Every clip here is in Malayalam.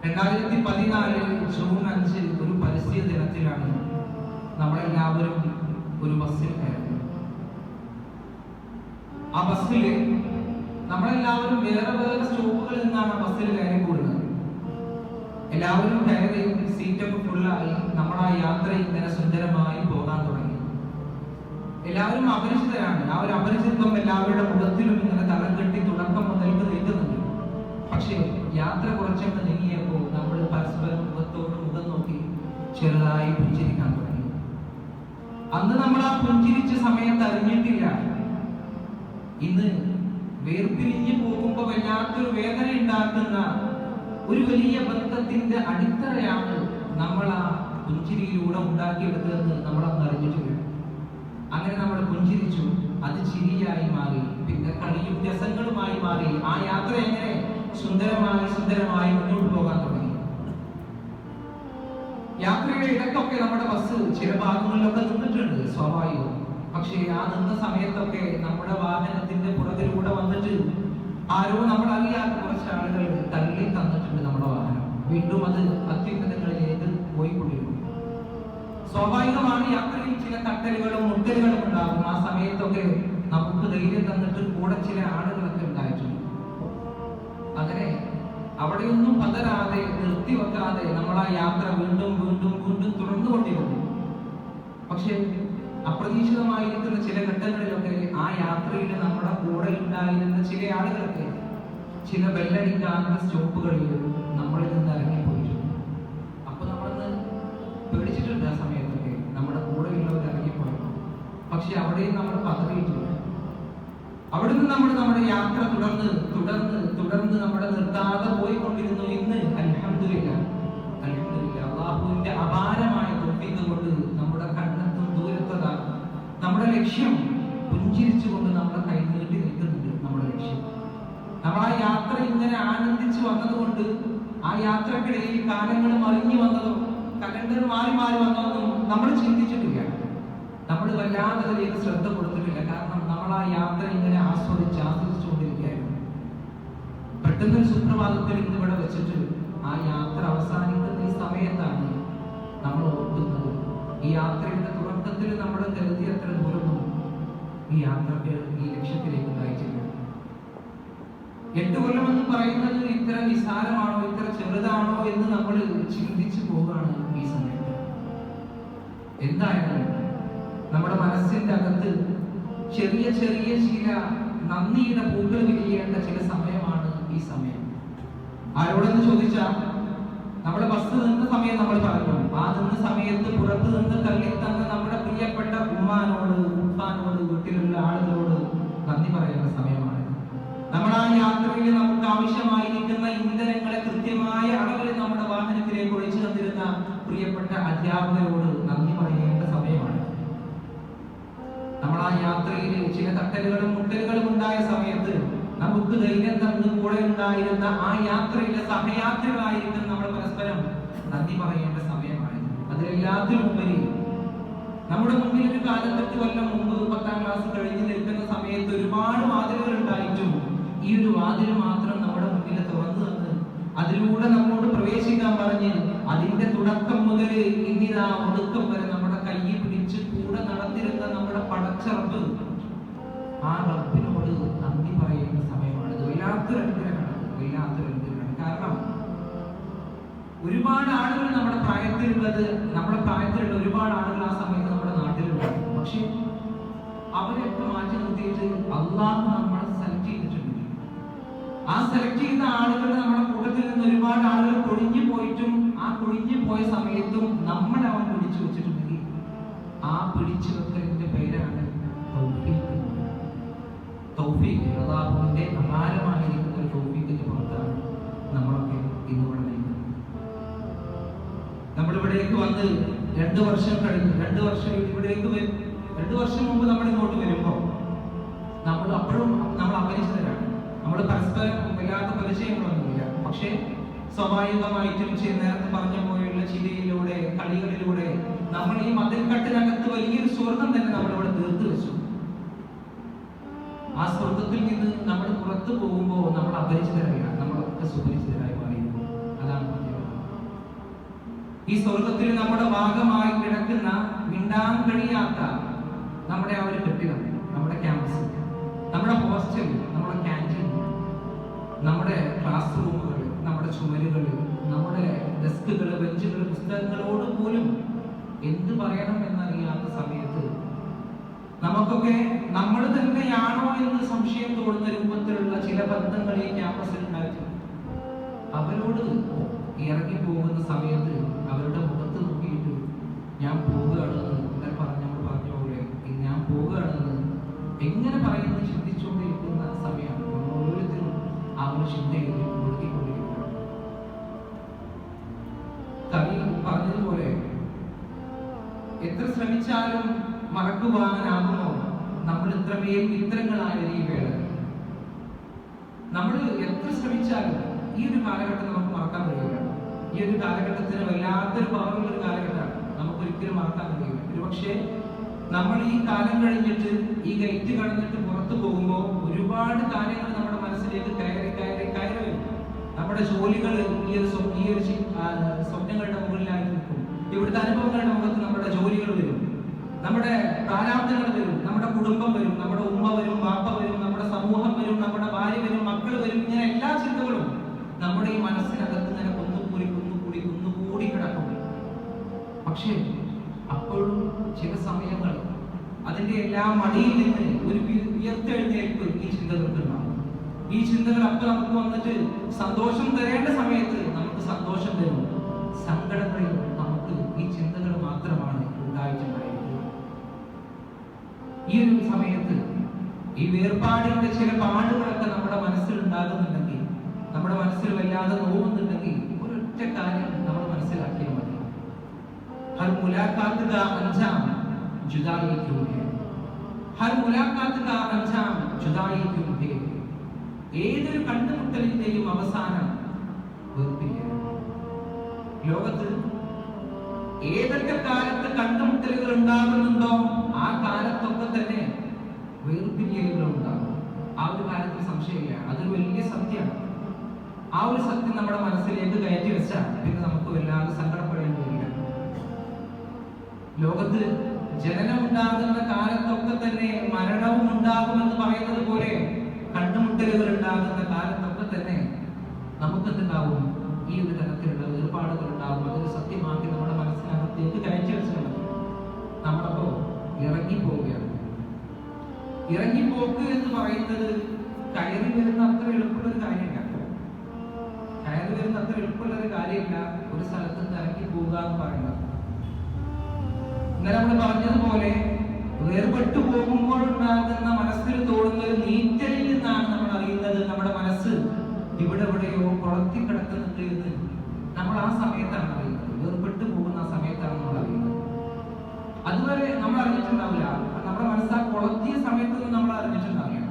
2014 ജൂൺ 5 ഒരു പരിസ്ഥിതി ദിനത്തിലാണ് നമ്മളെല്ലാവരും ഒരു ബസ്സിൽ കയറി. ആ ബസ്സിൽ നമ്മളെല്ലാവരും വേറെ വേറെ സ്റ്റോപ്പുകളിൽ നിന്നാണ് ആ ബസ്സിൽ കയറി കൂടുന്നത്. എല്ലാവരും കയറി സീറ്റൊക്കെ ഫുള്ളായി നമ്മൾ ആ യാത്ര ഇങ്ങനെ സുന്ദരമായി പോകാൻ തുടങ്ങി. എല്ലാവരും അപരിചിതരാണ്. ആ ഒരു അപരിചിതത്വം എല്ലാവരുടെ മുഖത്തിലും ഇങ്ങനെ തളം കെട്ടി തുടക്കം മുതൽക്ക് നിൽക്കുന്നുണ്ട്. പക്ഷേ യാത്ര കുറച്ചൊക്കെ നീങ്ങിയപ്പോൾ നമ്മൾ പരസ്പരം മുഖത്തോട് മുഖം നോക്കി ചെറുതായി പുഞ്ചിരിക്കാൻ തുടങ്ങി. അന്ന് നമ്മൾ ആ പുഞ്ചിരിച്ച സമയത്ത് അറിഞ്ഞിട്ടില്ല, ഇന്ന് വേർപിരിഞ്ഞു പോകുമ്പോൾ വല്ലാത്തൊരു വേദന ഉണ്ടാക്കുന്ന ഒരു വലിയ ബന്ധത്തിന്റെ അടിത്തറയാണ് നമ്മൾ ആ പുഞ്ചിരിയിലൂടെ ഉണ്ടാക്കിയെടുത്തതെന്ന് നമ്മൾ അന്ന് അറിഞ്ഞിട്ടില്ല. അങ്ങനെ നമ്മൾ പുഞ്ചിരിച്ചു, അത് ചിരിയായി മാറി, പിന്നെ കളിയും രസങ്ങളുമായി മാറി. ആ യാത്ര എങ്ങനെ സുന്ദരമായി മുന്നോട്ട് പോകാൻ തുടങ്ങി. യാത്രയുടെ ഇടയ്ക്കൊക്കെ നമ്മുടെ ബസ് ചില ഭാഗങ്ങളിലൊക്കെ നിന്നിട്ടുണ്ട്, സ്വാഭാവികം. പക്ഷേ ആ നിന്ന സമയത്തൊക്കെ നമ്മുടെ വാഹനത്തിന്റെ പുറകിലൂടെ വന്നിട്ട് ആരോ നമ്മൾ അറിയാത്ത കുറച്ച് ആളുകൾ തള്ളി തന്നിട്ടുണ്ട് നമ്മുടെ വാഹനം. വീണ്ടും അത് അത്യുന്നതങ്ങളിലേക്ക് പോയിക്കൊണ്ടിരുന്നു. സ്വാഭാവികമാണ്, യാത്രയിൽ ചില തട്ടലുകളും മുട്ടലുകളും ഉണ്ടാകും. ആ സമയത്തൊക്കെ നമുക്ക് ധൈര്യം തന്നിട്ട് കൂടെ ചില ആളുകളൊക്കെ ഉണ്ടായിട്ടുണ്ട്. അങ്ങനെ അവിടെയൊന്നും പതരാതെ നിർത്തിവെക്കാതെ നമ്മൾ ആ യാത്ര വീണ്ടും തുടർന്നുകൊണ്ടിരുന്നു. പക്ഷെ അപ്രതീക്ഷിതമായിരിക്കുന്ന ചില ഘട്ടങ്ങളിലൊക്കെ ആ യാത്രയിൽ നമ്മുടെ കൂടെ ഉണ്ടായിരുന്ന ചില ആളുകളൊക്കെ ചില ബെല്ലടിക്കാത്ത സ്റ്റോപ്പുകളിൽ നമ്മളിൽ നിന്ന് ഇറങ്ങിപ്പോയിട്ടുണ്ട്. അപ്പൊ നമ്മളന്ന് പേടിച്ചിട്ടുണ്ട്. ആ സമയത്തൊക്കെ നമ്മുടെ കൂടെയുള്ളവർ ഇറങ്ങിപ്പോയിരുന്നു. പക്ഷെ അവിടെയും നമ്മൾ പതറിയിട്ടില്ല. അവിടുന്ന് നമ്മൾ നമ്മുടെ യാത്ര തുടർന്ന് നമ്മുടെ നിർത്താതെ പോയിക്കൊണ്ടിരുന്നു. ഇന്ന് അൽഹംദുലില്ലാഹ് അല്ലാഹുവിന്റെ അപാരമായ തൗഫീഖ് കൊണ്ട് നമ്മുടെ കണ്ണെത്തും ദൂരത്തത നമ്മുടെ ലക്ഷ്യം പുഞ്ചിരിച്ചുകൊണ്ട് നമ്മുടെ കൈ നീട്ടി നിൽക്കുന്നുണ്ട്. നമ്മുടെ ലക്ഷ്യം നമ്മൾ ആ യാത്ര ഇങ്ങനെ ആനന്ദിച്ചു വന്നതുകൊണ്ട് ആ യാത്രക്കിടയിൽ കാലങ്ങൾ മറിഞ്ഞു വന്നതും കലണ്ടർ മാറി വന്നതൊന്നും നമ്മൾ ചിന്തിച്ചിട്ടില്ല. നമ്മൾ വല്ലാതെ അതിലേക്ക് ശ്രദ്ധ കൊടുത്തിട്ടില്ല. കാരണം നമ്മൾ ആ യാത്ര ഇങ്ങനെ ആസ്വദിച്ചുകൊണ്ടിരിക്കുകയായിരുന്നു. പെട്ടെന്ന് സുപ്രഭാതത്തിൽ ഇന്ന് ഇവിടെ വെച്ചിട്ട് ആ യാത്ര അവസാനിക്കുന്ന ഈ സമയത്താണ് നമ്മൾ ഓർക്കുന്നത്, ഈ യാത്രയുടെ തുടക്കത്തിൽ നമ്മൾ കരുതിയ അത്ര ദൂരമൊന്നും ഈ യാത്രക്ക് ഈ ലക്ഷ്യത്തിലേക്ക് നയിച്ചില്ല. 8 കൊല്ലം എന്ന് പറയുന്നത് ഇത്ര നിസ്സാരമാണോ, ഇത്ര ചെറുതാണോ എന്ന് നമ്മൾ ചിന്തിച്ചു പോവുകയാണ് ഈ സമയത്ത്. എന്തായാലും നമ്മുടെ മനസ്സിന്റെ അകത്ത് ചെറിയ ചില നന്ദിയുടെ പൂക്കൾ വിരിയേണ്ട ചില സമയമാണ് ഈ സമയം. ആരോടെന്ന് ചോദിച്ചാൽ നമ്മുടെ ബസ് നിന്ന സമയം നമ്മൾ പറഞ്ഞു. ആ നിന്ന സമയത്ത് പുറത്ത് നിന്ന് തള്ളിത്തന്ന നമ്മുടെ പ്രിയപ്പെട്ട ഉമ്മാനോട് ഉപ്പാനോട് വീട്ടിലുള്ള ആളുകളോട് നന്ദി പറയേണ്ട സമയമാണ്. നമ്മൾ ആ യാത്രയിൽ നമുക്ക് ആവശ്യമായിരിക്കുന്ന ഇന്ധനങ്ങളെ കൃത്യമായ അളവിൽ നമ്മുടെ വാഹനത്തിലേക്ക് ഒഴിച്ചു തന്നിരുന്ന പ്രിയപ്പെട്ട അധ്യാപകരോട് നന്ദി പറയേണ്ട സമയമാണ്. നമ്മൾ ആ യാത്രയിൽ ചില തട്ടലുകളും മുട്ടലുകളും ഉണ്ടായ സമയത്ത് നമുക്ക് ധൈര്യം തന്ന് കൂടെ ഉണ്ടായിരുന്ന ആ യാത്രയിലെ സഹയാത്രികളായിരിക്കും നമ്മൾ പരസ്പരം നന്ദി പറയേണ്ട സമയമാണ്. അതിലെല്ലാത്തിനും ഉപരി നമ്മുടെ മുന്നിൽ ഒരു കാലത്തെട്ട് കൊല്ലം മുമ്പ് 10ാം ക്ലാസ് കഴിഞ്ഞ് നിൽക്കുന്ന സമയത്ത് ഒരുപാട് വാതിലുകൾ ഉണ്ടായിട്ടും ഈ ഒരു വാതിൽ മാത്രം നമ്മുടെ മുന്നിൽ തുറന്നു തന്ന് അതിലൂടെ നമ്മോട് പ്രവേശിക്കാൻ പറഞ്ഞ് അതിന്റെ തുടക്കം മുതൽ ഇന്നിതാ ഒടുക്കം വരെ നമ്മുടെ കയ്യിൽ പിടിച്ച് കൂടെ നടന്നിരുന്ന നമ്മുടെ പടച്ചറപ്പ്, ആ റബ്ബിനോട് നന്ദി പറയുന്ന സമയമാണ്. ഇത് വല്ലാത്തൊരു അനുഗ്രഹമാണ്. കാരണം ഒരുപാട് ആളുകൾ നമ്മുടെ പ്രായത്തിലുള്ള ഒരുപാട് ആളുകൾ ആ സമയത്ത് നമ്മുടെ നാട്ടിലുണ്ടായിരുന്നു. പക്ഷെ അവരൊക്കെ മാറ്റി നിർത്തിയിട്ട് അള്ളാഹു നമ്മളെ സെലക്ട് ചെയ്തിട്ടുണ്ട്. ആ സെലക്ട് ചെയ്ത ആളുകൾ നമ്മുടെ കൂട്ടത്തിൽ നിന്ന് ഒരുപാട് ആളുകൾ കൊഴിഞ്ഞു പോയിട്ടും ആ കൊഴിഞ്ഞു പോയ സമയത്തും നമ്മളെ അവൻ പിടിച്ചു വെച്ചിട്ടുണ്ടെങ്കിൽ ആ പിടിച്ചു വെക്കലിന്റെ പേരാണ് തൗഫീഖ്. അല്ലാഹുവിന്റെ അപാരമായിരിക്കുന്ന ഒരു തൗഫീഖിന്റെ പുറത്താണ് നമ്മളൊക്കെ ഇന്നിവിടെ നിൽക്കുന്നത്. നമ്മളിവിടേക്ക് വന്ന് 2 വർഷം കഴിഞ്ഞു. 2 വർഷം മുമ്പ് നമ്മൾ ഇങ്ങോട്ട് വരുമ്പോൾ അപ്പോഴും നമ്മൾ അപരിചിതരാണ്. നമ്മൾ പരസ്പരം വല്ലാത്ത പരിചയങ്ങളൊന്നുമില്ല. പക്ഷേ സ്വാഭാവികമായിട്ടും നേരത്തെ പറഞ്ഞ പോലെയുള്ള ചിരിയിലൂടെ കളികളിലൂടെ നമ്മൾ ഈ മതിൽക്കെട്ടിനകത്ത് വലിയൊരു സ്വർഗം തന്നെ നമ്മളിവിടെ തീർത്തു വെച്ചു. ആ സ്വർഗത്തിൽ നിന്ന് നമ്മൾ പുറത്തു പോകുമ്പോൾ നമ്മൾ അപരിചിതരല്ല, നമ്മളൊക്കെ സുപരിചിതരായി മാറിയിരുന്നു. അതാണ് ഈ സ്വർഗത്തിൽ നമ്മുടെ ഭാഗമായി കിടക്കുന്ന മിണ്ടാൻ കഴിയാത്ത നമ്മുടെ ആ ഒരു കെട്ടിടം, നമ്മുടെ ക്യാമ്പസ്, നമ്മുടെ ഹോസ്റ്റൽ, നമ്മുടെ ക്യാൻറ്റീൻ, നമ്മുടെ ക്ലാസ് റൂമുകൾ, നമ്മുടെ ചുമരുകൾ, നമ്മുടെ ഡെസ്കുകൾ, ബെഞ്ചുകൾ, പുസ്തകങ്ങളോട് പോലും എന്ത് പറയണം എന്നറിയാത്ത സമയത്ത് നമുക്കൊക്കെ നമ്മൾ തന്നെയാണോ എന്ന് സംശയം തോന്നുന്ന രൂപത്തിലുള്ള ചില ബന്ധങ്ങൾ ഈ ക്യാമ്പസിൽ ഉണ്ടായിട്ടുണ്ട്. അവരോട് ഇറങ്ങി പോകുന്ന സമയത്ത് അവരുടെ മുഖത്ത് നോക്കിയിട്ട് ഞാൻ പോവുകയാണെന്ന് ഇന്നലെ നമ്മൾ പറഞ്ഞ പോലെ ഞാൻ പോവുകയാണെന്ന് എങ്ങനെ പറയുന്നത് ചിന്തിച്ചുകൊണ്ടിരിക്കുന്ന സമയമാണ്. നമ്മൾ ഓരോരുത്തരും ആ ഒരു ചിന്തയിൽ ഒഴുകിക്കൊണ്ടിരിക്കുകയാണ്. കവി പറഞ്ഞതുപോലെ എത്ര ശ്രമിച്ചാലും മറക്കുവാനാകുമോ നമ്മൾ ഇത്രമേൽ മിത്രങ്ങളായ ഈ വേള. നമ്മൾ എത്ര ശ്രമിച്ചാലും ഈ ഒരു കാലഘട്ടം നമുക്ക് മറക്കാൻ കഴിയില്ല. ഈ ഒരു കാലഘട്ടത്തിന് വല്ലാത്തൊരു പവറുള്ള ഒരു കാലഘട്ടമാണ്, നമുക്ക് ഒരിക്കലും മറക്കാൻ കഴിയില്ല. ഒരുപക്ഷെ നമ്മൾ ഈ കാലം കഴിഞ്ഞിട്ട് ഈ ഗേറ്റ് കടന്നിട്ട് പുറത്തു പോകുമ്പോൾ ഒരുപാട് കാര്യങ്ങൾ നമ്മുടെ മനസ്സിലേക്ക് കയറി വരും. നമ്മുടെ ജോലികൾ ഈ ഒരു സ്വപ്നങ്ങളുടെ മുകളിലായി നിൽക്കും. ഇവിടുത്തെ അനുഭവങ്ങളുടെ മുഖത്ത് നമ്മുടെ ജോലികൾ വരും, നമ്മുടെ പ്രാരാബ്ദങ്ങൾ വരും, നമ്മുടെ കുടുംബം വരും, നമ്മുടെ ഉമ്മ വരും, ബാപ്പ വരും, നമ്മുടെ സമൂഹം വരും, നമ്മുടെ ഭാര്യ വരും, മക്കൾ വരും. ഇങ്ങനെ എല്ലാ ചിന്തകളും നമ്മുടെ ഈ മനസ്സിനകത്ത് ഇങ്ങനെ കുന്നുകൂടി കിടക്കും. പക്ഷേ അപ്പോഴും ചില സമയങ്ങൾ അതിന്റെ എല്ലാ മടിയിൽ നിന്ന് ഒരു ഉയർത്തെഴുന്നേൽപ്പ് ഈ ചിന്തകൾക്കുണ്ടാവും. ഈ ചിന്തകൾ അപ്പോൾ നമുക്ക് വന്നിട്ട് സന്തോഷം തരേണ്ട സമയത്ത് നമുക്ക് സന്തോഷം തരും. സങ്കടങ്ങളിൽ നമുക്ക് ഈ ചിന്തകൾ മാത്രമാണ് ഉണ്ടായിട്ടുണ്ടായിരിക്കുക. ഈ ഒരു സമയത്ത് ഈ വേർപാടിന്റെ ചില പാടുകളൊക്കെ നമ്മുടെ മനസ്സിൽ ഉണ്ടാകുന്നുണ്ടെങ്കിൽ, നമ്മുടെ മനസ്സിൽ വല്ലാതെ നോവുന്നുണ്ടെങ്കിൽ ഒരൊറ്റ കാര്യം നമ്മൾ മനസ്സിലാക്കിയാൽ മതി. ഹർ മുലാഖാത്ത് കാ അൻജാം ജുദായി ക്യോं है, ഹർ മുലാഖാത്ത് കാ അൻജാം ജുദായി ക്യോं है. ഏതൊരു കണ്ടുമുട്ടലിന്റെയും അവസാനം വേർപിരിയലാണ്. ലോകത്ത് ഏതൊക്കെ കാലത്ത് കണ്ടുമുട്ടലുകൾ ഉണ്ടാകുന്നുണ്ടോ ആ കാലത്തൊക്കെ തന്നെ വേർപിരിയലുകൾ ഉണ്ടാകും. ആ ഒരു കാര്യത്തിൽ സംശയമില്ല, അതൊരു വലിയ സത്യമാണ്. ആ ഒരു സത്യം നമ്മുടെ മനസ്സിലേക്ക് കയറ്റി വെച്ചാൽ പിന്നെ നമുക്ക് വല്ലാതെ സങ്കടപ്പെടേണ്ടി വരില്ല. ലോകത്ത് ജനനം ഉണ്ടാകുന്ന കാലത്തൊക്കെ തന്നെ മരണവും ഉണ്ടാകുമെന്ന് പറയുന്നത് പോലെ കണ്ടുമുട്ടലുകൾ ഉണ്ടാകുന്ന കാലത്തൊക്കെ തന്നെ നമുക്കെന്തുണ്ടാവും? ഈ ഒരു തരത്തിലുള്ള വേർപാടുകൾ ഉണ്ടാവും. അതൊരു സത്യമാക്കി നമ്മുടെ മനസ്സിനകത്തേക്ക് കയറ്റി വെച്ചിട്ടുണ്ട്. നമ്മളപ്പോ ഇറങ്ങിപ്പോവുകയാണ്. ഇറങ്ങിപ്പോക്ക് എന്ന് പറയുന്നത് കയറി വരുന്ന അത്ര എളുപ്പമുള്ള ഒരു കാര്യമില്ല. കയറി വരുന്ന അത്ര എളുപ്പമുള്ള ഒരു കാര്യമില്ല ഒരു സ്ഥലത്ത് നിന്ന് ഇറങ്ങി പോവുക എന്ന് പറയുന്നത്. ഇന്നലെ നമ്മൾ പറഞ്ഞതുപോലെ വേർപെട്ടു പോകുമ്പോൾ ഉണ്ടാകുന്ന മനസ്സിൽ തോന്നുന്ന ഒരു നീറ്റലിൽ നിന്നാണ് നമ്മൾ അറിയുന്നത് നമ്മുടെ മനസ്സ് ഇവിടെ എവിടെയോ കൊളത്തി കിടക്കുന്നുണ്ട് എന്ന് നമ്മൾ ആ സമയത്താണ് അറിയുന്നത്. വേർപെട്ടു പോകുന്ന ആ സമയത്താണ് നമ്മൾ അറിയുന്നത്. അതുവരെ നമ്മൾ അറിഞ്ഞിട്ടുണ്ടാവില്ല. നമ്മുടെ മനസ്സ് ആ കൊളത്തിയ സമയത്തൊന്നും നമ്മൾ അറിഞ്ഞിട്ടുണ്ടാവില്ല.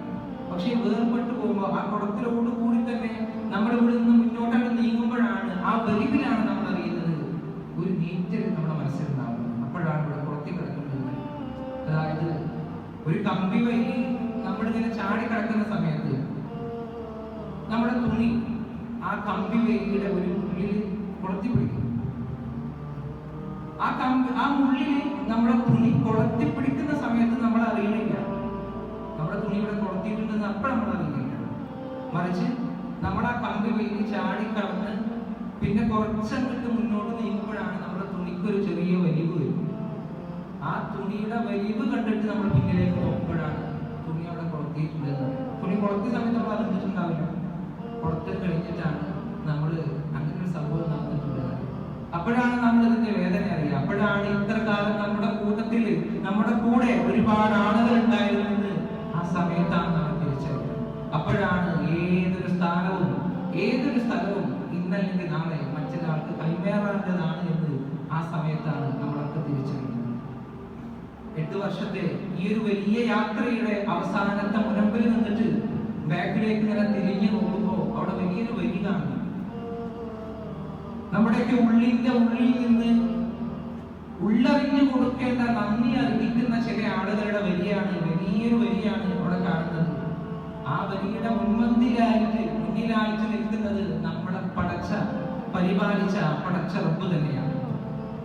പക്ഷെ വേർപെട്ടു പോകുമ്പോൾ ആ കുളത്തിലോട് കൂടി തന്നെ നമ്മൾ ഇവിടെ നിന്ന് മുന്നോട്ടാണ് നീങ്ങുമ്പോഴാണ്, ആ വലിവിലാണ് നമ്മൾ അറിയുന്നത് ഒരു നീറ്റൽ നമ്മുടെ മനസ്സിലുണ്ടാവുന്നത്. അപ്പോഴാണ് ഇവിടെ കൊളത്തി കിടക്കുന്നത്. അതായത് ഒരു കമ്പി വഴി നമ്മളിങ്ങനെ ചാടി കിടക്കുന്ന സമയത്ത് നമ്മുടെ തുണി ആ കമ്പി വഴിയുടെ ഒരു മുള്ളിൽ കൊളത്തി പിടിക്കും. ആ മുള്ളിൽ നമ്മുടെ തുണി കൊളത്തി പിടിക്കുന്ന സമയത്ത് നമ്മൾ അറിയണില്ല നമ്മുടെ തുണി ഇവിടെ കൊളത്തിയിട്ടുണ്ടെന്ന്. അപ്പോൾ നമ്മൾ അറിയുന്നില്ല. മറിച്ച് നമ്മൾ ആ കമ്പി വഴി ചാടി കടന്ന് പിന്നെ കുറച്ചങ്ങോട്ട് മുന്നോട്ട് നീങ്ങുമ്പോഴാണ് നമ്മുടെ തുണിക്കൊരു ചെറിയ വലിവ് വരും. ആ തുണിയുടെ വലിവ് കണ്ടിട്ട് നമ്മൾ പിന്നിലേക്ക് നോക്കുമ്പോഴാണ് തുണി അവിടെ കൊളത്തിയിട്ടുണ്ടെന്ന്. തുണി കൊളത്തിയ സമയത്ത് നമ്മൾ അറിഞ്ഞിട്ടുണ്ടാവില്ല. കൊളത്തിൽ കഴിഞ്ഞിട്ടാണ് നമ്മൾ അങ്ങനെ ഒരു സംഭവം നടന്നിട്ടുള്ളത്. അപ്പോഴാണ് നമ്മൾ ഇതിന്റെ വേദന അറിയുക. അപ്പോഴാണ് ഇത്ര കാലം നമ്മുടെ കൂട്ടത്തിൽ നമ്മുടെ കൂടെ ഒരുപാട് ആളുകൾ ഉണ്ടായിരുന്നെന്ന് ആ സമയത്താണ് നമ്മൾ തിരിച്ചറിയുന്നത്. അപ്പോഴാണ് ഏതൊരു സ്ഥലവും ഇന്നല്ലെങ്കിൽ നാളെ മറ്റൊരാൾക്ക് കൈമാറേണ്ടതാണ് എന്ന് ആ സമയത്താണ് നമ്മളൊക്കെ തിരിച്ചറിയുന്നത്. 8 വർഷത്തെ ഈ ഒരു വലിയ യാത്രയുടെ അവസാനത്തെ മുനമ്പിൽ നിന്നിട്ട് ബാക്കിലേക്ക് ഇങ്ങനെ തിരിഞ്ഞു നോക്കുമ്പോൾ അവിടെ വലിയൊരു വരി കാണുന്നു. നമ്മുടെയൊക്കെ ഉള്ളിൽ നിന്ന് ഉള്ളറിഞ്ഞു കൊടുക്കേണ്ട നന്ദി അറിയിക്കുന്ന ചില ആളുകളുടെ വലിയൊരു വരിയാണ് അവിടെ കാണുന്നത്. ആ വരിയുടെ മുന്നിലായിട്ട് നിൽക്കുന്നത് നമ്മളെ പരിപാലിച്ച പടച്ച റബ്ബ് തന്നെയാണ്.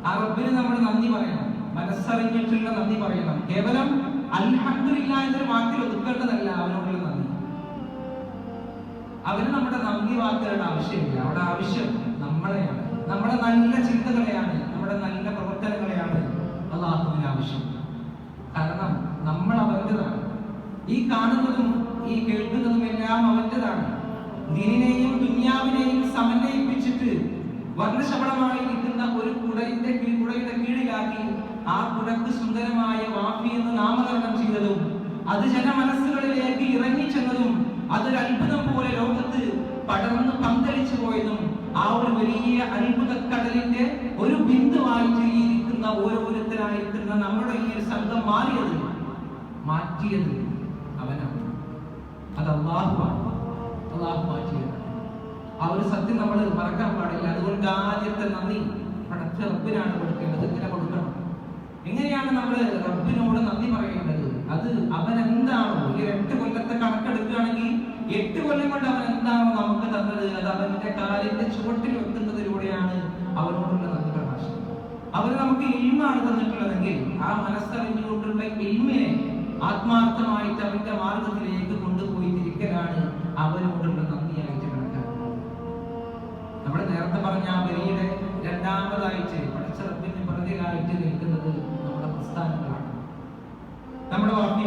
ആ റബ്ബിന് നമ്മൾ നന്ദി പറയണം, മനസ്സറിഞ്ഞിട്ടുള്ള നന്ദി പറയണം. കേവലം അൽഹംദുലില്ലാ എന്നൊരു വാക്കിൽ ഒതുക്കേണ്ടതല്ല അവനോടുള്ള നന്ദി. അവന് നമ്മുടെ നന്ദി വാക്കുകളുടെ ആവശ്യമില്ല. അവിടെ ആവശ്യം നമ്മളെയാണ്, നമ്മുടെ നല്ല ചിന്തകളെയാണ്, നമ്മുടെ നല്ല പ്രവർത്തനങ്ങളെയാണ് അല്ലാഹുവിന് ആവശ്യം. കാരണം നമ്മൾ അവൻ്റെതാണ്. ഈ കാണുന്നതും ഈ കേൾക്കുന്നതും എല്ലാം അവൻ്റെതാണ്. ദീനിനെയും ദുനിയാവിനെയും സമന്വയിപ്പിച്ചിട്ട് വർണ്ണശബളമായി നിൽക്കുന്ന ഒരു കുടയുടെ കീഴിലാക്കി ആ കുടക്ക് സുന്ദരമായ വാഫി എന്ന് നാമകരണം ചെയ്തതും അത് ജനമനസ്സുകളിലേക്ക് ഇറങ്ങിച്ചെന്നതും അതൊരു അത്ഭുതം പോലെ ലോകത്ത് പടർന്ന് പന്തലിച്ചു പോയതും ആ ഒരു വലിയ അത്ഭുതക്കടലിന്റെ ഒരു ബിന്ദുവായിട്ട് ഇരിക്കുന്ന ഓരോരുത്തരായിരിക്കുന്ന നമ്മുടെ ഈ ഒരു സംഘം മാറ്റിയത് അവനാണ്. അത് അല്ലാഹുവാണ്. അല്ലാഹു മാറ്റിയത്. ആ ഒരു സത്യം നമ്മൾ മറക്കാൻ പാടില്ല. അതുകൊണ്ട് ആദ്യത്തെ നന്ദി പടച്ച റബ്ബിനാണ് കൊടുക്കേണ്ടത്. ഇങ്ങനെ കൊടുക്കണം. എങ്ങനെയാണ് നമ്മൾ റബ്ബിനോട് നന്ദി പറയേണ്ടത്? അത് അവൻ എന്താണോ ഈ 8 കൊല്ലത്തെ കണക്കെടുക്കുകയാണെങ്കിൽ 8 കൊല്ലം കൊണ്ട് അവൻ എന്താണോ നമുക്ക് തന്നത് അത് അവന്റെ കാലിന്റെ ചുവട്ടിൽ വെക്കുന്നതിലൂടെയാണ് അവനോടുള്ള നന്ദി പ്രകാശം. അവൻ നമുക്ക് ഇൽമാണ് തന്നിട്ടുള്ളതെങ്കിൽ ആ മനസ്സറിഞ്ഞുകൊണ്ടുള്ള ഇൽമിനെ ആത്മാർത്ഥമായിട്ട് അവന്റെ മാർഗത്തിലേക്ക് കൊണ്ടുപോയി തിരിക്കലാണ് അവനോടുള്ള നന്ദിയായിട്ട് കണക്കാക്കുന്നത്. നമ്മൾ നേരത്തെ പറഞ്ഞ ആ വരിയുടെ രണ്ടാമതായിട്ട് പടച്ച റബ്ബിന് പ്രതിയായിട്ട് നിൽക്കുന്നത് നമ്മുടെ പ്രസ്ഥാനങ്ങളാണ്. നമ്മുടെ വാഫി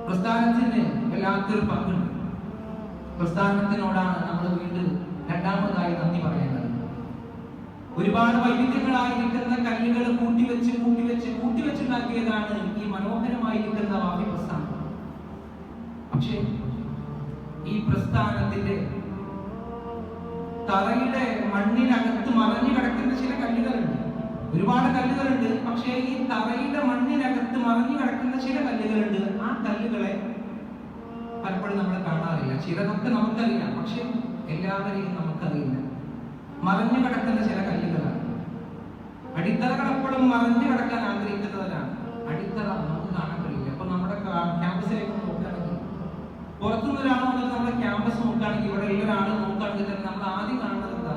പ്രസ്ഥാനത്തിന് വല്ലാത്തൊരു പങ്കുണ്ട്. പ്രസ്ഥാനത്തിനോടാണ് നമ്മൾ വീണ്ടും രണ്ടാമതായി നന്ദി പറയേണ്ടത്. ഒരുപാട് വൈവിധ്യങ്ങളായിരിക്കുന്ന കല്ലുകൾ കൂട്ടിവെച്ചുണ്ടാക്കിയതാണ് ഈ മനോഹരമായിരിക്കുന്ന വാഫി പ്രസ്ഥാനം. പക്ഷേ ഈ പ്രസ്ഥാനത്തിന്റെ തറയുടെ മണ്ണിനകത്ത് മറഞ്ഞു കിടക്കുന്ന ചില കല്ലുകളുണ്ട്. ഒരുപാട് കല്ലുകളുണ്ട്. പക്ഷേ ഈ തറയുടെ മണ്ണിനകത്ത് മറഞ്ഞു കിടക്കുന്ന ചില കല്ലുകളുണ്ട്. ആ കല്ലുകളെ പലപ്പോഴും നമ്മൾ കാണാറില്ല. ചിലതൊക്കെ നമുക്കറിയാം, പക്ഷെ എല്ലാവരെയും നമുക്കറിയില്ല. മറഞ്ഞു കിടക്കുന്ന ചില കല്ലുകളാണ്. അടിത്തറകൾ എപ്പോഴും മറഞ്ഞു കിടക്കാൻ ആഗ്രഹിക്കുന്നവരാണ്. അടിത്തറ നമുക്ക് കാണാൻ കഴിയില്ല. അപ്പൊ നമ്മുടെ ക്യാമ്പസിലേക്ക് നോക്കുകയാണെങ്കിൽ, പുറത്തുനിന്ന് ഒരാൾ വന്നിട്ട് നമ്മുടെ ക്യാമ്പസ് നോക്കുകയാണെങ്കിൽ, ഇവിടെ ഉള്ള ഒരാൾ നോക്കുകയാണെങ്കിൽ തന്നെ നമ്മൾ ആദ്യം കാണുന്നത് എന്താ?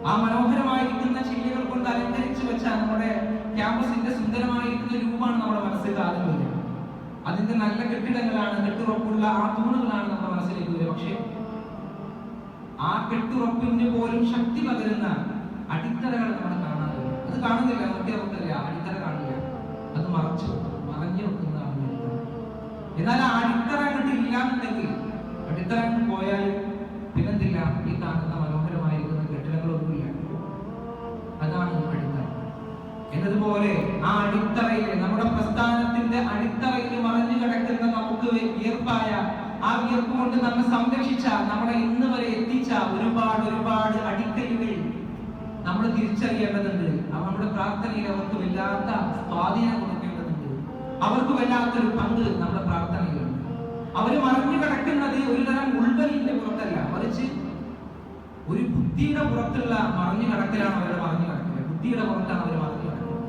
ആ മനോഹരമായിരിക്കുന്ന ചില്ലുകൾ കൊണ്ട് അലങ്കരിച്ചു വെച്ച നമ്മുടെ ക്യാമ്പസിന്റെ സുന്ദരമായിരിക്കുന്ന രൂപമാണ് നമ്മുടെ മനസ്സിൽ ആദ്യം വരിക. അതിന്റെ നല്ല കെട്ടിടങ്ങളാണ്, കെട്ടുറപ്പുള്ള ആ തൂണുകളാണ് നമ്മുടെ മനസ്സിലേക്ക് വരിക. പക്ഷെ ആ കെട്ടുറപ്പിന് പോലും ശക്തി പകരുന്ന അടിത്തറകൾ നമ്മൾ കാണാറില്ല. അത് കാണുന്നില്ല, നമുക്കറിയില്ല. അടിത്തറ കാണില്ല, അത് മറഞ്ഞു വെക്കുന്നതാണ് അടിത്തറ. എന്നാൽ ആ അടിത്തറ അങ്ങോട്ട് ഇല്ലാന്നുണ്ടെങ്കിൽ, അടിത്തറ അങ്ങോട്ട് പോയാൽ പിന്നെന്തില്ല? ഈ കാണുന്ന മനോഹരമായിരിക്കുന്ന കെട്ടിടങ്ങളൊന്നുമില്ല. അതാണ് അടിത്തറ. എന്നതുപോലെ ആ അടിത്തറയിലെ, നമ്മുടെ പ്രസ്ഥാനത്തിന്റെ അടിത്തറയിൽ മറഞ്ഞു കിടക്കുന്ന നമുക്ക് വിയർപ്പായ ആ വിയർപ്പ് കൊണ്ട് നമ്മെ സംരക്ഷിച്ച, നമ്മളെ ഇന്ന് വരെ എത്തിച്ച ഒരുപാട് അടിക്കലുകൾ നമ്മൾ തിരിച്ചറിയേണ്ടതുണ്ട്. നമ്മുടെ പ്രാർത്ഥനയിൽ അവർക്ക് വല്ലാത്ത സ്വാധീനം കൊടുക്കേണ്ടതുണ്ട്. അവർക്ക് വല്ലാത്തൊരു പങ്ക് നമ്മുടെ പ്രാർത്ഥനയിലുണ്ട്. അവര് മറഞ്ഞു കിടക്കുന്നത് ഒരു തരം ഉൾവലിന്റെ പുറത്തല്ല, മറിച്ച് ഒരു ബുദ്ധിയുടെ പുറത്തുള്ള മറഞ്ഞു കിടക്കലാണ് അവരുടെ മറഞ്ഞു കിടക്കുന്നത്. ബുദ്ധിയുടെ പുറത്താണ് അവർ മറഞ്ഞു കിടക്കുന്നത്.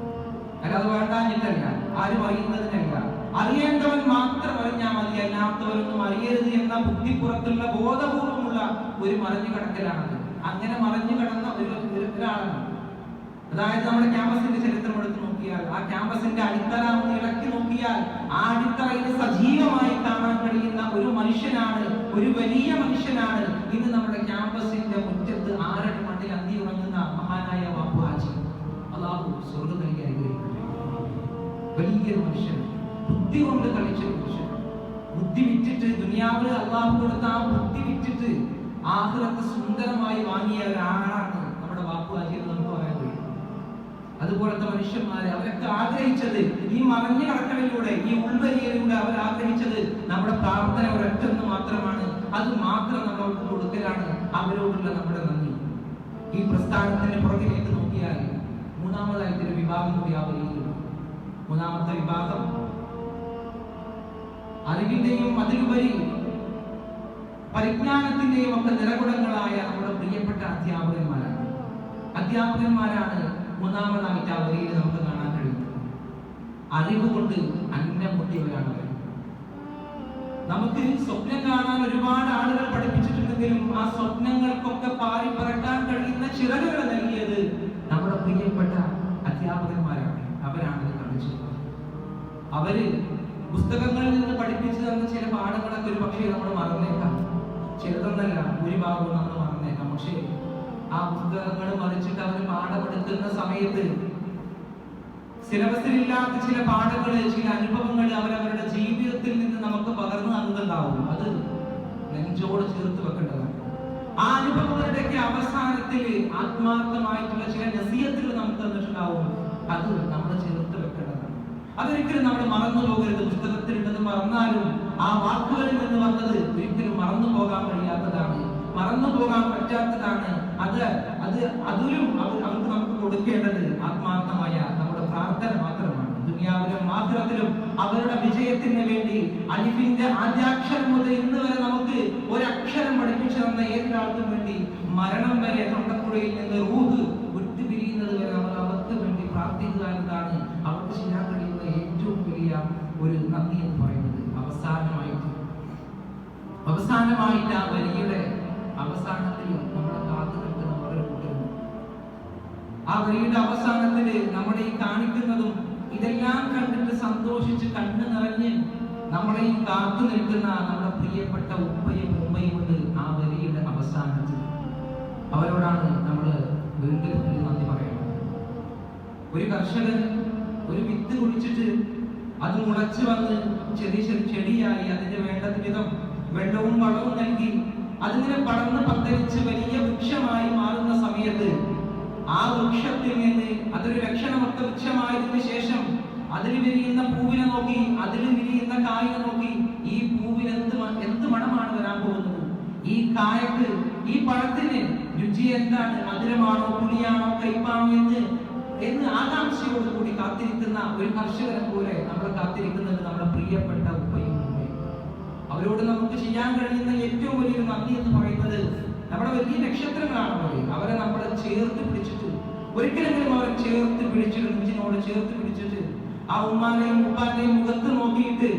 അല്ലാതെ വേണ്ടാഞ്ഞിട്ടല്ല, ആരും അറിയുന്നതിനല്ല. അറിയേണ്ടവൻ മാത്രം അറിഞ്ഞാൽ മതി, അല്ലാത്തവരൊന്നും അറിയരുത് എന്ന ബുദ്ധിപ്പുറത്തുള്ള ബോധപൂർവമുള്ള ഒരു മറഞ്ഞു കിടക്കലാണത്. അങ്ങനെ മറഞ്ഞു കിടന്ന ഒരാളാണ്. അതായത് നമ്മുടെ ക്യാമ്പസിന്റെ ചരിത്രം എടുത്ത് നോക്കിയാൽ, ആ ക്യാമ്പസിന്റെ അടിത്തറ ഒന്ന് ഇളക്കി നോക്കിയാൽ ആ അടിത്തറയിൽ സജീവമായി കാണാൻ കഴിയുന്ന ഒരു മനുഷ്യനാണ്, ഒരു വലിയ മനുഷ്യനാണ് ഇന്ന് നമ്മുടെ ക്യാമ്പസിന്റെ മുറ്റത്ത് 6 അടി മണ്ണിൽ അന്തി ഉറങ്ങുന്ന മഹാനായ ബാപ്പു ഹാജി. അല്ലാഹു സ്വർഗ്ഗം നൽകി അനുഗ്രഹിക്കട്ടെ. വലിയൊരു മനുഷ്യൻ, ബുദ്ധി കൊണ്ട് കളിച്ച മനുഷ്യൻ. ബുദ്ധി വിറ്റിട്ട്, ദുനിയാവിൽ അല്ലാഹു കൊടുത്ത ആ ബുദ്ധി വിറ്റിട്ട് ആഖിറത്ത് സുന്ദരമായി വാങ്ങിയ ഒരാളാണ് നമ്മുടെ ബാപ്പു ഹാജി എന്ന് നമുക്ക് പറയാൻ കഴിയും. അതുപോലത്തെ മനുഷ്യന്മാരെ അവരൊക്കെ ആഗ്രഹിച്ചത് ഈ മറഞ്ഞു കിടക്കലിലൂടെ, ഈ ഉൾവലിയിലൂടെ അവർ ആഗ്രഹിച്ചത് നമ്മുടെ പ്രാർത്ഥന ഒരൊറ്റൊന്ന് മാത്രമാണ്. അത് മാത്രം നമ്മൾക്ക് കൊടുക്കലാണ് അവരോടുള്ള നമ്മുടെ നന്ദി. ഈ പ്രസ്ഥാനത്തിന്റെ പുറകിലേക്ക് നോക്കിയാൽ മൂന്നാമതായിട്ടൊരു വിഭാഗം കൂടി ആ വരിയിലുണ്ട്. മൂന്നാമത്തെ വിഭാഗം അറിവിന്റെയും അതിലുപരി പരിജ്ഞാനത്തിന്റെയും ഒക്കെ നിറകുടങ്ങളായ നമ്മുടെ പ്രിയപ്പെട്ട അധ്യാപകന്മാരാണ് മൂന്നാമതായിട്ട് ആ വരിയിൽ നമുക്ക് കാണാൻ കഴിയുന്നത്. അറിവ് കൊണ്ട് അന്നം മുട്ടിയവരാണ് അവർ. നമുക്ക് സ്വപ്നം കാണാൻ ഒരുപാട് ആളുകൾ പഠിപ്പിച്ചിട്ടുണ്ടെങ്കിലും ആ സ്വപ്നങ്ങൾക്കൊക്കെ പാറി പറക്കാൻ കഴിയുന്ന ചിറകുകൾ നൽകിയത് പ്രിയപ്പെട്ട അധ്യാപകന്മാരാണ്, അവരാണിത് കാണിച്ചത്. അവര് പുസ്തകങ്ങളിൽ നിന്ന് പഠിപ്പിച്ചു തന്ന ചില പാഠങ്ങളൊക്കെ ഒരു പക്ഷേ നമ്മൾ മറന്നേക്കാം, ചിലതൊന്നല്ല ഭൂരിഭാഗവും നമ്മൾ മറന്നേക്കാം. പക്ഷേ ആ പുസ്തകങ്ങൾ മറിച്ചിട്ട് അവർ പാഠമെടുക്കുന്ന സമയത്ത് സിലബസിലില്ലാത്ത ചില പാഠങ്ങൾ, ചില അനുഭവങ്ങൾ അവരവരുടെ ജീവിതത്തിൽ നിന്ന് നമുക്ക് പകർന്നു തന്നതുണ്ടാവും. അത് നെഞ്ചോട് ചേർത്ത് വെക്കേണ്ടതാണ്. ആ അനുഭവങ്ങളുടെയൊക്കെ അവസാനത്തിൽ ആത്മാർത്ഥമായിട്ടുള്ള ചില നസീഹത്തുകൾ നമുക്ക് തന്നിട്ടുണ്ടാവും. അത് നമ്മൾ ചേർത്ത് വെക്കേണ്ടതാണ്. അതൊരിക്കലും നമ്മൾ മറന്നു പോകരുത്. പുസ്തകത്തിലുള്ളത് മറന്നാലും ആ വാക്കുകളിൽ നിന്ന് വന്നത് ഒരിക്കലും മറന്നു പോകാൻ കഴിയാത്തതാണ്, മറന്നു പോകാൻ പറ്റാത്തതാണ്. അതിലും അവർക്ക് നമുക്ക് കൊടുക്കേണ്ടത് ആത്മാർത്ഥമായ നമ്മുടെ പ്രാർത്ഥന മാത്രമാണ്. ദുനിയാവിലും ആഖിറത്തിലും അവരുടെ വിജയത്തിന് വേണ്ടി അലിഫിന്റെ ആദ്യാക്ഷരം മുതൽ ഇന്ന് വരെ നമുക്ക് ഒരക്ഷരം പഠിപ്പിച്ചു തന്ന ഏതൊരാൾക്കും വേണ്ടി മരണം വരെ തൊണ്ടക്കുഴയിൽ നിന്ന് റൂഹ് വിട്ടുപിരിയുന്നത് വരെ നമ്മൾ അവർക്ക് വേണ്ടി പ്രാർത്ഥിക്കുക എന്നതാണ് അവർക്ക് ചെയ്യാൻ കഴിയുന്ന ഏറ്റവും വലിയ ഒരു നന്ദി എന്ന് പറയുന്നത്. അവസാനമായിട്ട് ആ വരിയുടെ അവസാനത്തിൽ നമ്മളെ കാത്തു നിൽക്കുന്ന വളരെ കൂട്ടുന്നു. ആ വരിയുടെ അവസാനത്തിൽ നമ്മളെ ഈ കാണിക്കുന്നതും ഇതെല്ലാം കണ്ടിട്ട് സന്തോഷിച്ച് കണ്ണു നിറഞ്ഞ് നമ്മളെയും കാത്തു നിൽക്കുന്ന നമ്മുടെ പ്രിയപ്പെട്ട ഉപ്പയും ഉമ്മയും ഉണ്ട്. ആ വരിയുടെ അവസാനത്തിൽ അവരോടാണ് നമ്മൾ വീണ്ടും നന്ദി പറയുന്നത്. ഒരു കർഷകൻ ഒരു വിത്ത് കുഴിച്ചിട്ട് അത് മുളച്ചു വന്ന് ചെടിയായി അതിന് വേണ്ട വിധം വെള്ളവും വളവും നൽകി അതിങ്ങനെ പടർന്ന് പന്തലിച്ച് വലിയ വൃക്ഷമായി മാറുന്ന സമയത്ത് ആ വൃക്ഷത്തിൽ നിന്ന് അതൊരു ലക്ഷണമൊത്ത വൃക്ഷമായതിനു ശേഷം അതിൽ വിരിയുന്ന പൂവിനെ നോക്കി, അതിൽ വിരിയുന്ന കായിനെ നോക്കി, ഈ പൂവിന് എന്ത് മണമാണ് വരാൻ പോകുന്നത്, ഈ കായക്ക്, ഈ പഴത്തിന് രുചി എന്താണ്, മധുരമാണോ പുളിയാണോ കയ്പാണോ എന്ന് ആകാംക്ഷയോട് കൂടി കാത്തിരിക്കുന്ന ഒരു കർഷകനെ പോലെ നമ്മൾ കാത്തിരിക്കുന്നത് നമ്മുടെ പ്രിയപ്പെട്ട ഉപ്പയും ഉമ്മയും. അവരോട് നമുക്ക് ചെയ്യാൻ കഴിയുന്ന ഏറ്റവും വലിയൊരു നന്ദി എന്ന് പറയുന്നത് നമ്മുടെ വലിയ നക്ഷത്രങ്ങളാണ് അവരെ നമ്മളെ ചേർത്ത് പിടിച്ചിട്ട്, ഒരിക്കലെങ്കിലും അവരെ ചേർത്ത് പിടിച്ചിട്ട്, നെഞ്ചിനോട് ചേർത്ത് പിടിച്ചിട്ട് ആ ഉമ്മാനെയും ഉപ്പാനെയും മുഖത്ത് നോക്കിയിട്ട്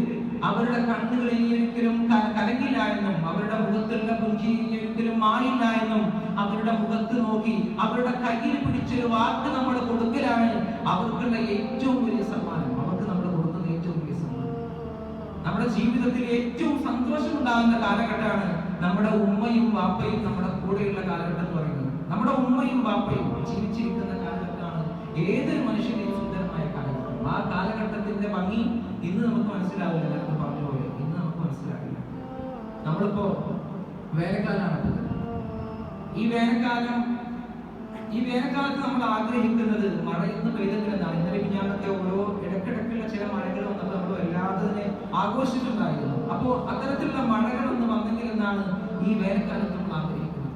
അവരുടെ കണ്ണുകൾ ഇനി ഒരിക്കലും കലങ്ങില്ല എന്നും അവരുടെ മുഖത്തുള്ള പുഞ്ചി ഇനി ഒരിക്കലും മായില്ല എന്നും അവരുടെ മുഖത്ത് നോക്കി അവരുടെ കയ്യിൽ പിടിച്ചൊരു വാക്ക് നമ്മൾ കൊടുക്കലാണ് അവർക്കുള്ള ഏറ്റവും വലിയ സമ്മാനം. അവർക്ക് നമ്മൾ കൊടുക്കുന്ന ഏറ്റവും വലിയ സമ്മാനം. നമ്മുടെ ജീവിതത്തിൽ ഏറ്റവും സന്തോഷം ഉണ്ടാകുന്ന കാലഘട്ടമാണ് നമ്മുടെ ഉമ്മയും വാപ്പയും നമ്മുടെ കൂടെയുള്ള കാലഘട്ടം എന്ന് പറയുന്നത്. നമ്മുടെ ഉമ്മയും വാപ്പയും ജീവിച്ചിരിക്കുന്ന കാലഘട്ടമാണ് ഏതൊരു മനുഷ്യന്റെയും സുന്ദരമായ കാലഘട്ടം. ആ കാലഘട്ടത്തിന്റെ ഭംഗി ഇന്ന് നമുക്ക് മനസ്സിലാവില്ല. നേരത്തെ പറഞ്ഞ പോലെ ഇന്ന് നമുക്ക് മനസ്സിലാവില്ല. നമ്മളിപ്പോ വേനൽക്കാലാണ്. ഈ വേനൽക്കാലത്ത് നമ്മൾ ആഗ്രഹിക്കുന്നത് മഴ ഇന്ന് പെയ്തെങ്കിലെന്നാണ്. ഇന്നലെ ഞാനൊക്കെ ഓരോ ഇടക്കിടക്കുള്ള ചില മഴകൾ വന്നപ്പോൾ നമ്മൾ വല്ലാതെ ആഘോഷിച്ചിട്ടുണ്ടായിരുന്നു. അപ്പോ അത്തരത്തിലുള്ള മഴകൾ ഒന്ന് വന്നെങ്കിലെന്നാണ് ഈ വേനൽക്കാലത്ത് നമ്മൾ ആഗ്രഹിക്കുന്നത്.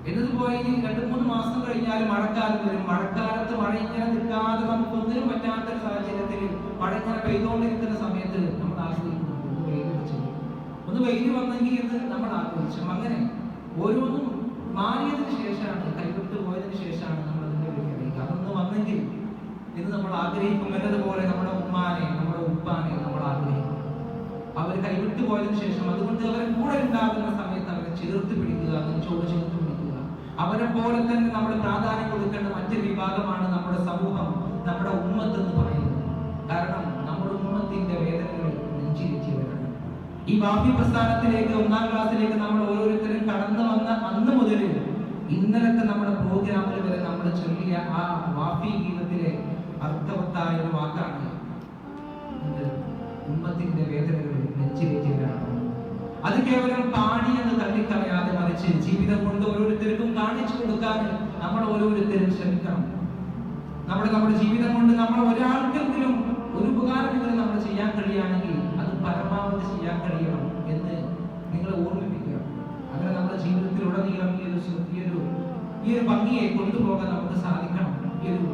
എന്നതുപോലെ ഇനി 2-3 മാസം കഴിഞ്ഞാൽ മഴക്കാലം വരും. മഴക്കാലത്ത് മഴ ഇങ്ങനെ നിൽക്കാതെ നമുക്കൊന്നിനും പറ്റാത്തൊരു സാഹചര്യത്തിൽ മഴ ഇങ്ങനെ പെയ്തുകൊണ്ടിരിക്കുന്ന സമയത്ത് നമ്മൾ ആഗ്രഹിക്കുന്നു ഒന്ന് വെയിൽ വന്നെങ്കിൽ എന്ന് നമ്മൾ ആഗ്രഹിച്ചു. അങ്ങനെ ഓരോന്നും മാറിയതിനു ശേഷമാണ്, കൈവിട്ട് പോയതിനു ശേഷമാണ് നമ്മൾ അതിന്റെ വിളിക്കുന്നത്. അതൊന്ന് വന്നെങ്കിൽ എന്ന് നമ്മൾ ആഗ്രഹിക്കും. എന്നതുപോലെ നമ്മുടെ ഉമ്മാനെ, നമ്മുടെ ഉപ്പാനെ നമ്മൾ ആഗ്രഹിക്കും. അവർ കൈവിട്ട് പോയതിനു ശേഷം അതുകൊണ്ട് അവരെ കൂടെ ഉണ്ടാകുന്ന സമയത്ത് അവരെ ചേർത്ത് പിടിക്കുക, നെഞ്ചോട് ചേർത്ത് പിടിക്കുക. അവരെ പോലെ തന്നെ നമ്മൾ പ്രാധാന്യം കൊടുക്കേണ്ട മറ്റൊരു വിഭാഗമാണ് നമ്മുടെ സമൂഹം, നമ്മുടെ ഉമ്മത്ത് എന്ന് പറയുന്നത്. കാരണം നമ്മുടെ ഉമ്മത്തിന്റെ വേദനകൾ നെഞ്ചിരിച്ചവരാണ്. ഈ വാഫി പ്രസ്ഥാനത്തിലേക്ക് 1-ാം ക്ലാസ്സിലേക്ക് നമ്മൾ ഓരോരുത്തരും കടന്നു വന്ന അന്ന് മുതൽ ഇന്നലത്തെ നമ്മുടെ പ്രോഗ്രാമിൽ വരെ നമ്മൾ ചൊല്ലിയ ആ വാഫി ഗീതത്തിലെ അർത്ഥവത്തായ ഒരു വാക്കാണ് ഉമ്മത്തിന്റെ വേദനകൾ നെഞ്ചിരിച്ചവരാണ്. അത് കേവലം പാടിയെന്ന് തള്ളിക്കളയാതെ മറിച്ച് ജീവിതം കൊണ്ട് ഓരോരുത്തർക്കും കാണിച്ചു കൊടുക്കാൻ നമ്മൾ ഓരോരുത്തരും ശ്രമിക്കണം. നമ്മുടെ ജീവിതം കൊണ്ട് നമ്മൾ ഒരാൾക്കെങ്കിലും ഒരു ഉപകാരമെങ്കിലും നമ്മൾ ചെയ്യാൻ കഴിയുകയാണെങ്കിൽ അത് പരമാവധി ചെയ്യാൻ കഴിയണം എന്ന് നിങ്ങൾ ഓർമ്മിപ്പിക്കുക. അങ്ങനെ നമ്മുടെ ജീവിതത്തിലുടനീളം ഈ ഒരു ഭംഗിയെ കൊണ്ടുപോകാൻ നമുക്ക് സാധിക്കണം. ഈ ഒരു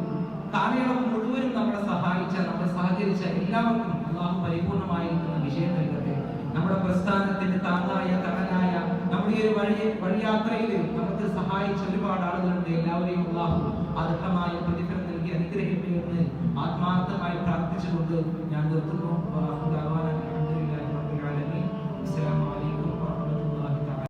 കാലയളവ് മുഴുവനും നമ്മളെ സഹായിച്ച, നമ്മളെ സഹകരിച്ച എല്ലാവർക്കും അല്ലാഹു പരിപൂർണമായിരിക്കുന്ന വിജയം നൽകട്ടെ. നമ്മുടെ പ്രസ്ഥാനത്തിന് താങ്ങായ തണലായ നമ്മുടെ ഈ ഒരു വഴിയാത്രയിൽ നമുക്ക് സഹായിച്ച ഒരുപാട് ആളുകളുണ്ട്. എല്ലാവരെയും അല്ലാഹു അർഹമായ പ്രതിഫലം നൽകി അനുഗ്രഹിക്കട്ടെ എന്ന് ആത്മാർത്ഥമായി പ്രാർത്ഥിച്ചുകൊണ്ട് ഞാൻ നിർത്തുന്നു. അസ്സലാമു അലൈക്കും.